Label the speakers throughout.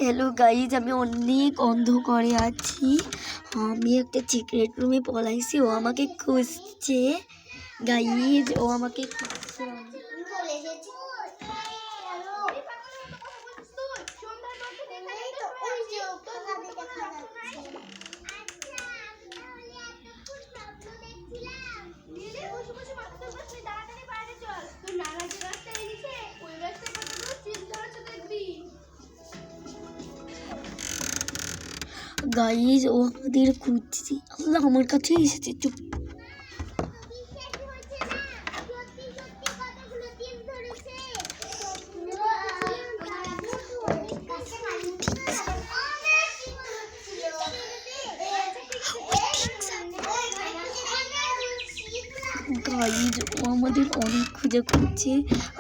Speaker 1: Hello guys, আমি অনেক অন্ধকারে আছি। আমি একটা সিক্রেট রুমে পলাইছি। ও আমাকে খুঁজছে গাইজ, ও আমাকে খুঁজছে। গাইজ, ও আমাদের খুঁজছে। আল্লাহ, আমার কাছে এসেছে। চুপ। গাইজ, ও আমাদের অনেক খুঁজে খুঁজছে।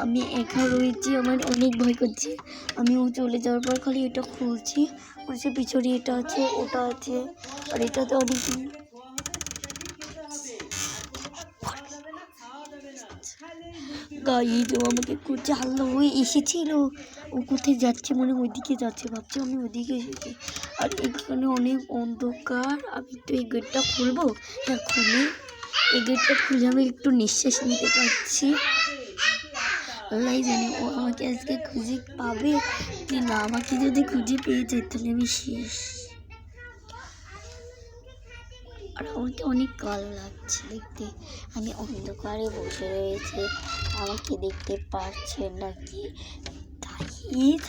Speaker 1: আমি একা রয়েছি, আমার অনেক ভয় করছে। আমি ও চলে যাওয়ার পর খালি এটা খুলছি, বলছে পিছনে এটা আছে, ওটা আছে, আর এটাতে অনেক। গাইজ, ও আমাকে খুঁজছে। আল্লাহ, ও এসেছিল। ও কোথায় যাচ্ছে, মনে ওইদিকে যাচ্ছে। ভাবছি আমি ওইদিকে এসেছি। আর এখানে অনেক অন্ধকার। আমি তো এই গেটটা খুলবো। হ্যাঁ, খুলে এই গেটটা খুলে আমি একটু নিঃশ্বাস নিতে পারছি। আল্লাহ জানি ও আমাকে আজকে খুঁজে পাবে কি না। আমাকে যদি খুঁজে পেয়ে যায় তাহলে আমি শেষ। আর আমাকে অনেক ভালো লাগছে দেখতে। আমি অন্ধকারে বসে রয়েছে, আমাকে দেখতে পারছে নাকি। গাইজ,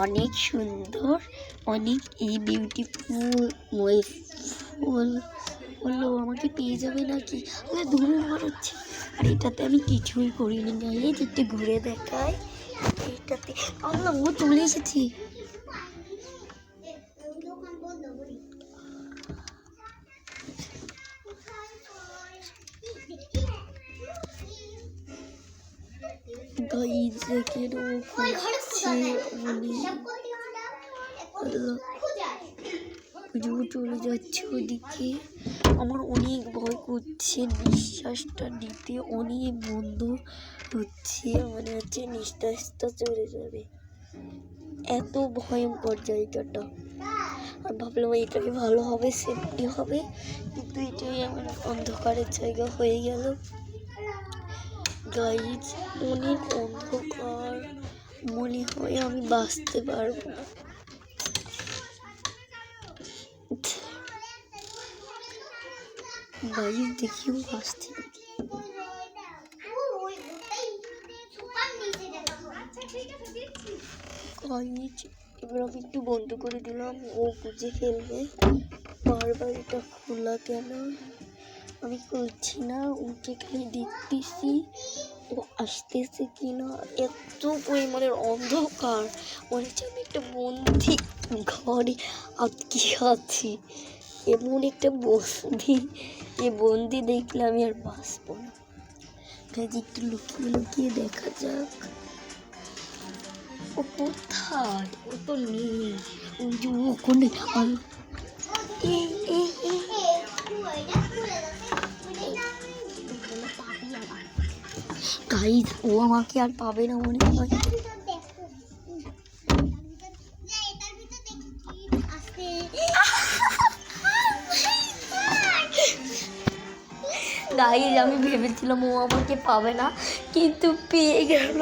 Speaker 1: অনেক সুন্দর, অনেক বিউটিফুল হলো। আমাকে পেয়ে যাবে নাকি? দূরে মারাচ্ছে। আর এটাতে আমি কিছুই করিনি গাইজ, একটু ঘুরে দেখায়। এটাতে আল্লাহ, ও চলে এসেছি। গাইজ, দেখেন ও খুঁজছে। চলে যাচ্ছে ওদিকে। আমার অনেক ভয় করছে, নিঃশ্বাসটা নিতে অনেক বন্ধ হচ্ছে। মনে হচ্ছে নিঃশ্বাসটা চলে যাবে, এত ভয়ঙ্কর জায়গাটা। আর ভাবলাম এটাই ভালো হবে, সেফটি হবে, কিন্তু এটাই আমার অন্ধকারের জায়গা হয়ে গেল। গাইজ, অনেক অন্ধকার, মনে হয় আমি বাঁচতে পারবো না। গাইজ, দেখিও আসছে। গাইজ, এবার আমি একটু বন্ধ করে দিলাম, ও বুঝে ফেলবে। বারবার এটা খোলা কেন? আমি খুলছি না, ওকে খালি দেখতেছি ও আসতেছে কিনা। এত পরিমাণের অন্ধকার, মনে হচ্ছে আমি একটা বন্দি ঘরে আটকে আছি। এমন একটা বন্দি দেখলে আমি আর বাঁচবো না। কাজে একটু লুকিয়ে লুকিয়ে দেখা যাক ও কোথায়। ও তো নেই, ওই যে ওখানে। গাইজ, ও আমাকে আর পাবে না মনে হয়। গাইজ, আমি ভেবেছিলাম ও আমাকে পাবে না, কিন্তু পেয়ে গেল।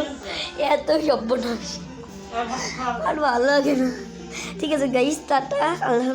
Speaker 1: এত সর্বনাশ, আর ভালো লাগে না। ঠিক আছে গাইজ, টাটা, আল্লাহ।